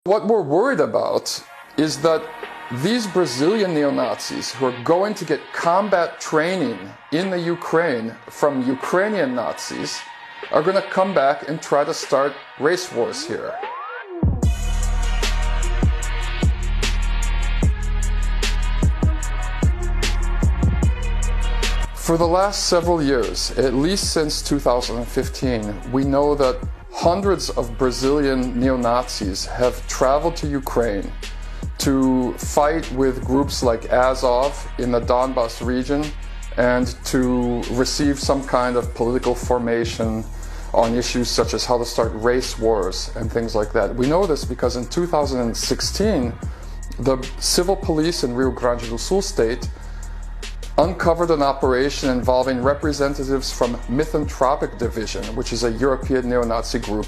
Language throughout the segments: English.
What we're worried about is that these Brazilian neo-Nazis who are going to get combat training in the Ukraine from Ukrainian Nazis are going to come back and try to start race wars here. For the last several years, at least since 2015, we know that hundreds of Brazilian neo-Nazis have traveled to Ukraine to fight with groups like Azov in the Donbas region and to receive some kind of political formation on issues such as how to start race wars and things like that. We know this because in 2016, the civil police in Rio Grande do Sul state uncovered an operation involving representatives from Misanthropic Division, which is a European neo-Nazi group,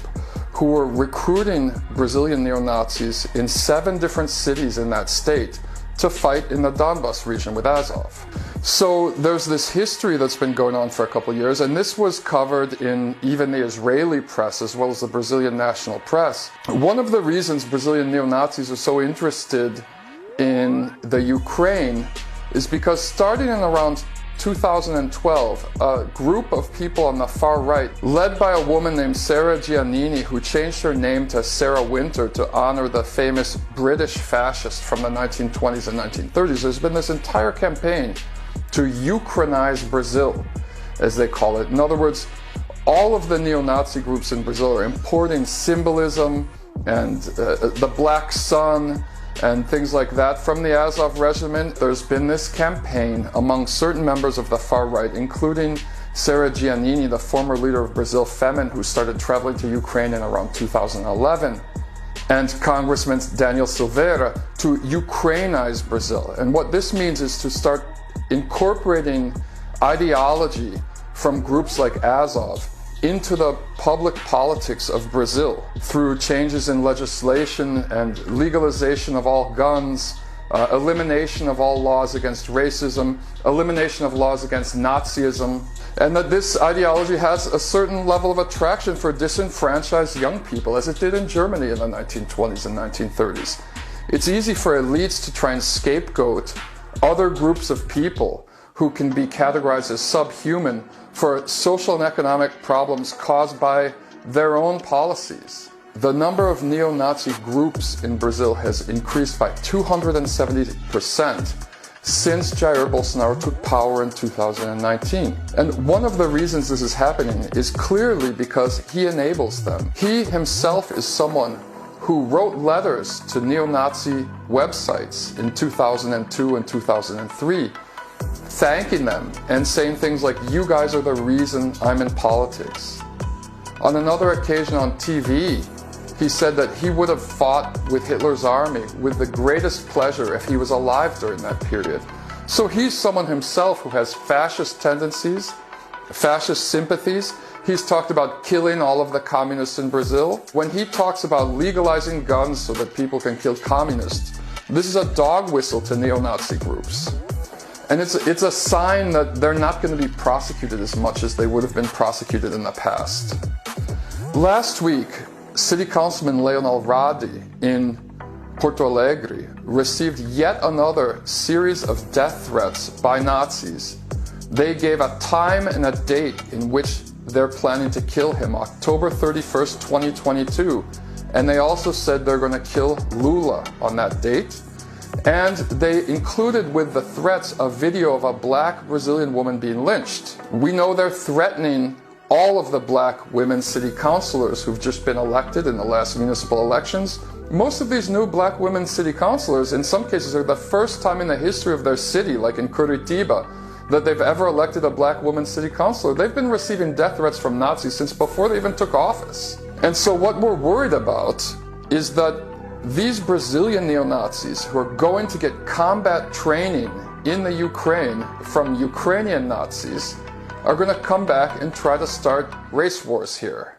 who were recruiting Brazilian neo-Nazis in 7 different cities in that state to fight in the Donbas region with Azov. So there's this history that's been going on for a couple of years, and this was covered in even the Israeli press as well as the Brazilian national press. One of the reasons Brazilian neo-Nazis are so interested in the Ukraine is because starting in around 2012, a group of people on the far right, led by a woman named Sarah Giannini, who changed her name to Sarah Winter to honor the famous British fascist from the 1920s and 1930s, there's been this entire campaign to Ukrainize Brazil, as they call it. In other words, all of the neo-Nazi groups in Brazil are importing symbolism and the black sun and things like that from the Azov regiment. There's been this campaign among certain members of the far right, including Sarah Giannini, the former leader of Brazil Femin, who started traveling to Ukraine in around 2011, and Congressman Daniel Silveira, to Ukrainize Brazil. And what this means is to start incorporating ideology from groups like Azov into the public politics of Brazil through changes in legislation and legalization of all guns, elimination of all laws against racism, elimination of laws against Nazism, and that this ideology has a certain level of attraction for disenfranchised young people, as it did in Germany in the 1920s and 1930s. It's easy for elites to try and scapegoat other groups of people who can be categorized as subhuman for social and economic problems caused by their own policies. The number of neo-Nazi groups in Brazil has increased by 270% since Jair Bolsonaro took power in 2019. And one of the reasons this is happening is clearly because he enables them. He himself is someone who wrote letters to neo-Nazi websites in 2002 and 2003, thanking them and saying things like, "You guys are the reason I'm in politics." On another occasion on TV, he said that he would have fought with Hitler's army with the greatest pleasure if he was alive during that period. So he's someone himself who has fascist tendencies, fascist sympathies. He's talked about killing all of the communists in Brazil. When he talks about legalizing guns so that people can kill communists, this is a dog whistle to neo-Nazi groups. And it's a sign that they're not going to be prosecuted as much as they would have been prosecuted in the past. Last week, City Councilman Leonel Radi in Porto Alegre received yet another series of death threats by Nazis. They gave a time and a date in which they're planning to kill him, October 31st, 2022. And they also said they're going to kill Lula on that date. And they included with the threats a video of a black Brazilian woman being lynched. We know they're threatening all of the black women city councilors who've just been elected in the last municipal elections. Most of these new black women city councilors, in some cases, are the first time in the history of their city, like in Curitiba, that they've ever elected a black woman city councilor. They've been receiving death threats from Nazis since before they even took office. And so what we're worried about is that these Brazilian neo-Nazis who are going to get combat training in the Ukraine from Ukrainian Nazis are going to come back and try to start race wars here.